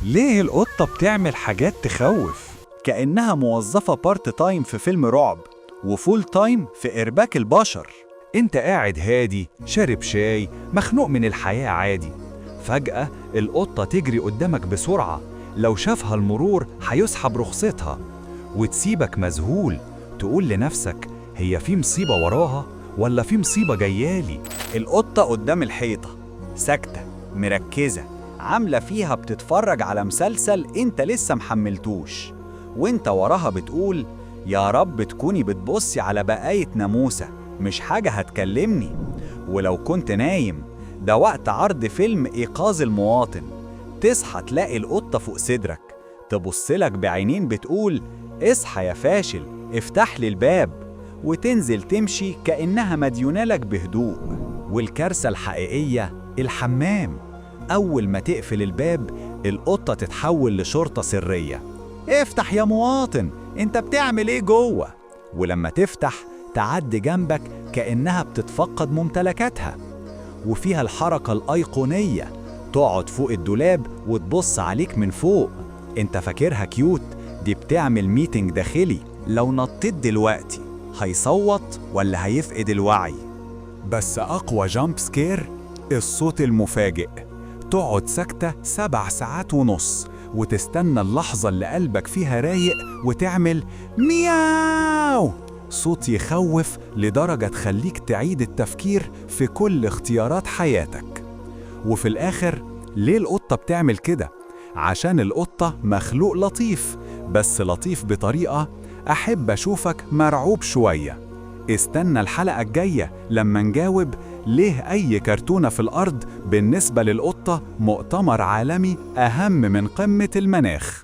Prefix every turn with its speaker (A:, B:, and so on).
A: ليه القطة بتعمل حاجات تخوف؟
B: كأنها موظفة بارت تايم في فيلم رعب وفول تايم في إرباك البشر.
A: انت قاعد هادي شارب شاي مخنوق من الحياة عادي، فجأة القطة تجري قدامك بسرعة، لو شافها المرور هيسحب رخصتها وتسيبك مذهول، تقول لنفسك هي في مصيبة وراها ولا في مصيبة جايالي؟
B: القطة قدام الحيطة ساكتة مركزة، عاملة فيها بتتفرج على مسلسل انت لسه محملتوش، وانت وراها بتقول يا رب تكوني بتبصي على بقاية ناموسة مش حاجة هتكلمني. ولو كنت نايم ده وقت عرض فيلم إيقاظ المواطن، تصحى تلاقي القطة فوق صدرك تبصلك بعينين بتقول اصحى يا فاشل افتح لي الباب، وتنزل تمشي كأنها مديونة لك بهدوء. والكارثة الحقيقية الحمام، أول ما تقفل الباب القطة تتحول لشرطة سرية، افتح يا مواطن انت بتعمل ايه جوه؟ ولما تفتح تعدي جنبك كأنها بتتفقد ممتلكاتها. وفيها الحركة الأيقونية، تقعد فوق الدولاب وتبص عليك من فوق، انت فاكرها كيوت، دي بتعمل ميتنج داخلي، لو نطيت دلوقتي هيصوت ولا هيفقد الوعي.
A: بس أقوى جامب سكير الصوت المفاجئ، تقعد ساكتة 7 ساعات ونص وتستنى اللحظة اللي قلبك فيها رايق وتعمل مياو، صوت يخوف لدرجة تخليك تعيد التفكير في كل اختيارات حياتك. وفي الآخر ليه القطة بتعمل كده؟ عشان القطة مخلوق لطيف، بس لطيف بطريقة أحب أشوفك مرعوب شوية. استنى الحلقة الجاية لما نجاوب ليه أي كرتونة في الأرض بالنسبة للقطة مؤتمر عالمي أهم من قمة المناخ.